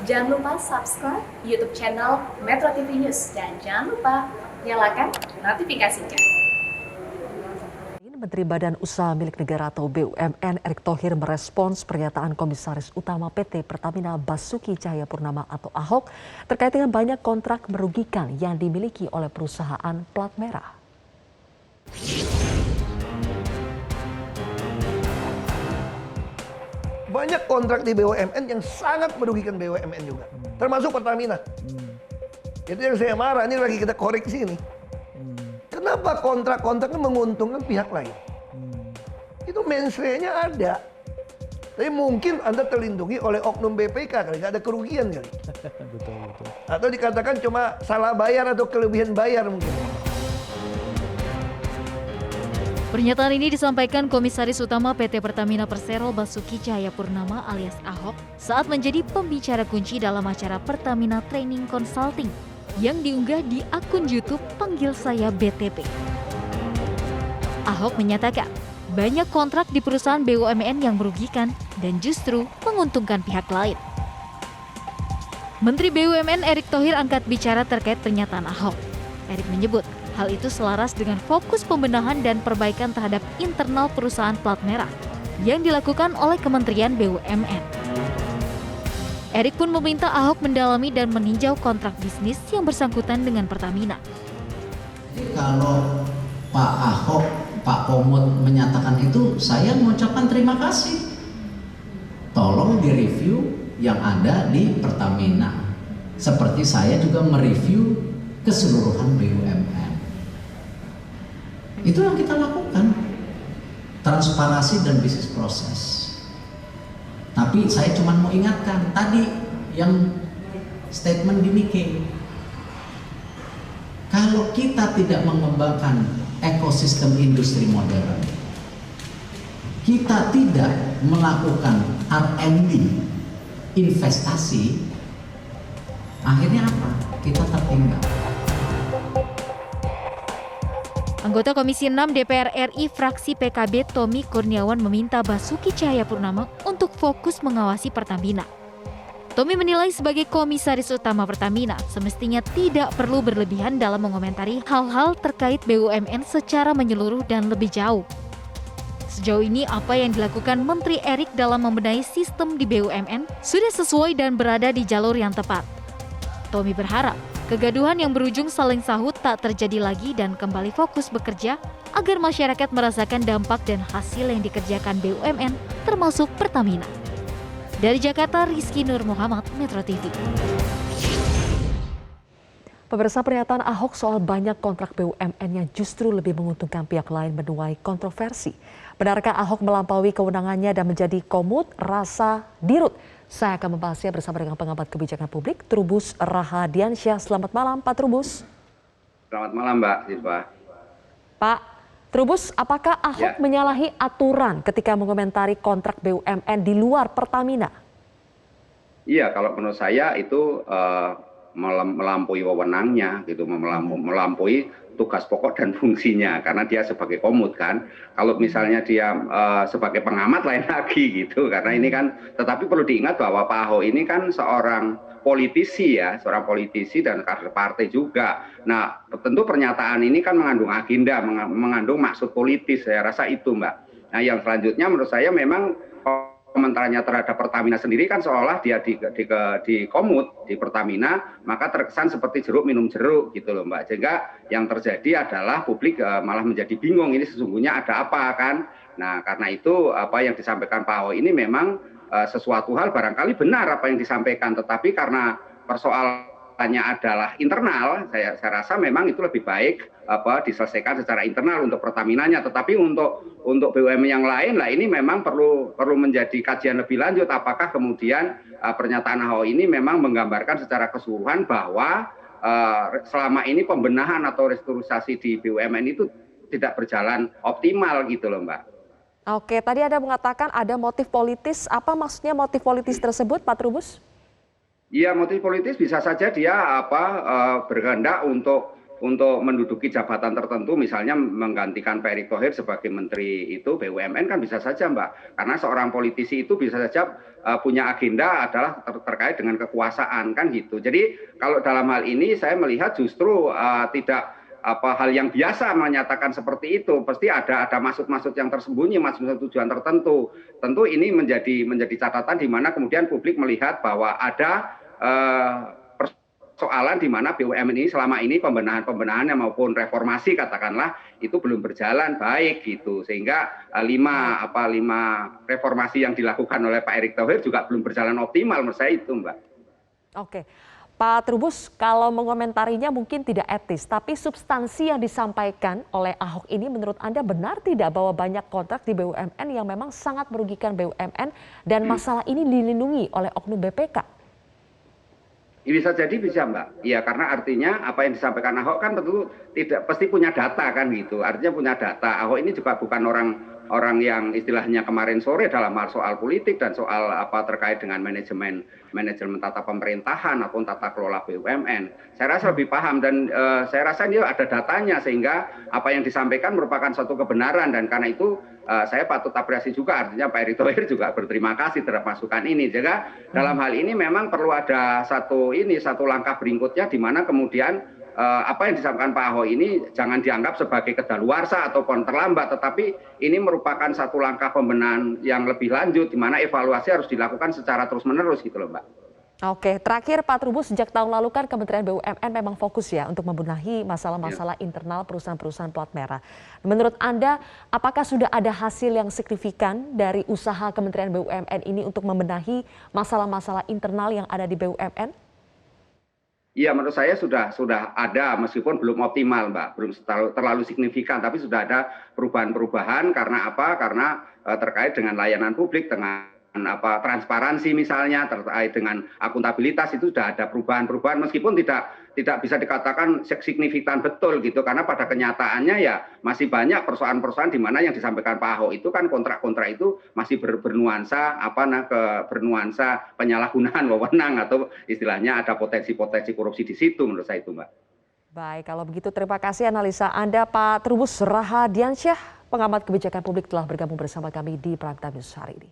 Jangan lupa subscribe YouTube channel Metro TV News dan jangan lupa nyalakan notifikasinya. Menteri Badan Usaha Milik Negara atau BUMN Erick Thohir merespons pernyataan Komisaris Utama PT Pertamina Basuki Cahayapurnama atau Ahok terkait dengan banyak kontrak merugikan yang dimiliki oleh perusahaan plat merah. Banyak kontrak di BUMN yang sangat merugikan BUMN juga, termasuk Pertamina. Itu yang saya marah, ini lagi kita koreksi nih. Kenapa kontrak-kontraknya menguntungkan pihak lain? Itu mensreanya ada. Tapi mungkin Anda terlindungi oleh oknum BPK kali, nggak ada kerugian kali. Betul. Atau dikatakan cuma salah bayar atau kelebihan bayar mungkin. Pernyataan ini disampaikan Komisaris Utama PT Pertamina Persero Basuki Cahayapurnama alias Ahok saat menjadi pembicara kunci dalam acara Pertamina Training Consulting yang diunggah di akun YouTube Panggil Saya BTP. Ahok menyatakan banyak kontrak di perusahaan BUMN yang merugikan dan justru menguntungkan pihak lain. Menteri BUMN Erick Thohir angkat bicara terkait pernyataan Ahok. Erick menyebut hal itu selaras dengan fokus pembenahan dan perbaikan terhadap internal perusahaan plat merah yang dilakukan oleh Kementerian BUMN. Erick pun meminta Ahok mendalami dan meninjau kontrak bisnis yang bersangkutan dengan Pertamina. Kalau Pak Ahok, Pak Komod menyatakan itu, saya mengucapkan terima kasih. Tolong direview yang ada di Pertamina. Seperti saya juga mereview keseluruhan BUMN. Itu yang kita lakukan. Transparansi dan bisnis proses. Tapi saya cuma mau ingatkan tadi yang statement di Nikkei. Kalau kita tidak mengembangkan ekosistem industri modern, kita tidak melakukan R&D, investasi, akhirnya apa? Kita tertinggal. Anggota Komisi 6 DPR RI fraksi PKB Tommy Kurniawan meminta Basuki Cahayapurnama untuk fokus mengawasi Pertamina. Tommy menilai sebagai Komisaris Utama Pertamina semestinya tidak perlu berlebihan dalam mengomentari hal-hal terkait BUMN secara menyeluruh dan lebih jauh. Sejauh ini apa yang dilakukan Menteri Erick dalam membenahi sistem di BUMN sudah sesuai dan berada di jalur yang tepat. Tommy berharap kegaduhan yang berujung saling sahut tak terjadi lagi dan kembali fokus bekerja agar masyarakat merasakan dampak dan hasil yang dikerjakan BUMN termasuk Pertamina. Dari Jakarta, Rizky Nur Muhammad, Metro TV. Pemirsa, pernyataan Ahok soal banyak kontrak BUMN yang justru lebih menguntungkan pihak lain menuai kontroversi. Benarkah Ahok melampaui kewenangannya dan menjadi komut rasa dirut? Saya akan membahasnya bersama dengan pengamat kebijakan publik, Trubus Rahadiansyah. Selamat malam, Pak Trubus. Selamat malam, Mbak Siswa. Pak Trubus, apakah Ahok menyalahi aturan ketika mengomentari kontrak BUMN di luar Pertamina? Iya, kalau menurut saya itu melampaui wewenangnya, gitu, melampaui tugas pokok dan fungsinya, karena dia sebagai komut kan. Kalau misalnya dia sebagai pengamat lain lagi gitu, karena ini kan, tetapi perlu diingat bahwa Pak Ahok ini kan seorang politisi ya, seorang politisi dan kader partai juga. Nah, tentu pernyataan ini kan mengandung agenda, mengandung maksud politis, saya rasa itu, Mbak. Nah, yang selanjutnya menurut saya memang komentarnya terhadap Pertamina sendiri kan seolah dia di komut di Pertamina, maka terkesan seperti jeruk minum jeruk gitu loh, Mbak. Sehingga yang terjadi adalah publik malah menjadi bingung, ini sesungguhnya ada apa kan. Nah, karena itu apa yang disampaikan Pak Ahok ini memang sesuatu hal barangkali benar apa yang disampaikan, tetapi karena persoalannya adalah internal, saya rasa memang itu lebih baik diselesaikan secara internal untuk Pertaminanya, tetapi untuk BUMN yang lain lah ini memang perlu menjadi kajian lebih lanjut, apakah kemudian pernyataan Ahok ini memang menggambarkan secara keseluruhan bahwa selama ini pembenahan atau restrukturisasi di BUMN itu tidak berjalan optimal gitu loh, Mbak. Oke, tadi Anda mengatakan ada motif politis. Apa maksudnya motif politis tersebut, Pak Trubus? Iya, motif politis bisa saja dia berkehendak untuk untuk menduduki jabatan tertentu, misalnya menggantikan Pak Erick Thohir sebagai Menteri itu BUMN kan bisa saja Mbak, karena seorang politisi itu bisa saja punya agenda adalah terkait dengan kekuasaan kan gitu. Jadi kalau dalam hal ini saya melihat justru tidak hal yang biasa menyatakan seperti itu, pasti ada maksud-maksud yang tersembunyi, maksud tujuan tertentu. Tentu ini menjadi catatan di mana kemudian publik melihat bahwa ada persoalan di mana BUMN ini selama ini pembenahannya maupun reformasi katakanlah itu belum berjalan baik gitu, sehingga lima reformasi yang dilakukan oleh Pak Erick Thohir juga belum berjalan optimal menurut saya itu Mbak. Oke. Pak Trubus, kalau mengomentarinya mungkin tidak etis, tapi substansi yang disampaikan oleh Ahok ini menurut Anda benar tidak bahwa banyak kontrak di BUMN yang memang sangat merugikan BUMN dan masalah ini dilindungi oleh oknum BPK? Bisa jadi bisa Mbak, ya karena artinya apa yang disampaikan Ahok kan tentu tidak pasti punya data kan gitu, artinya punya data. Ahok ini juga bukan orang yang istilahnya kemarin sore dalam hal soal politik dan soal terkait dengan manajemen tata pemerintahan ataupun tata kelola BUMN. Saya rasa lebih paham dan saya rasa ini ada datanya sehingga apa yang disampaikan merupakan suatu kebenaran dan karena itu saya patut apresiasi juga artinya Pak Erick Thohir juga berterima kasih terhadap masukan ini. Juga dalam hal ini memang perlu ada satu langkah berikutnya di mana kemudian apa yang disampaikan Pak Ahok ini jangan dianggap sebagai kedaluarsa ataupun terlambat, tetapi ini merupakan satu langkah pembenahan yang lebih lanjut di mana evaluasi harus dilakukan secara terus-menerus gitu loh Mbak. Oke, terakhir Pak Trubus, sejak tahun lalu kan Kementerian BUMN memang fokus ya untuk membenahi masalah-masalah internal perusahaan-perusahaan plat merah. Menurut Anda, apakah sudah ada hasil yang signifikan dari usaha Kementerian BUMN ini untuk membenahi masalah-masalah internal yang ada di BUMN? Iya, menurut saya sudah ada meskipun belum optimal, Mbak, belum terlalu signifikan, tapi sudah ada perubahan-perubahan karena apa? Karena terkait dengan layanan publik, dengan transparansi misalnya, terkait dengan akuntabilitas itu sudah ada perubahan-perubahan meskipun tidak bisa dikatakan signifikan betul gitu karena pada kenyataannya ya masih banyak persoalan-persoalan di mana yang disampaikan Pak Ahok itu kan kontrak-kontrak itu masih bernuansa bernuansa penyalahgunaan wewenang atau istilahnya ada potensi-potensi korupsi di situ menurut saya itu Mbak. Baik, kalau begitu terima kasih analisa Anda Pak Trubus Rahadiansyah, pengamat kebijakan publik telah bergabung bersama kami di Prime Time News hari ini.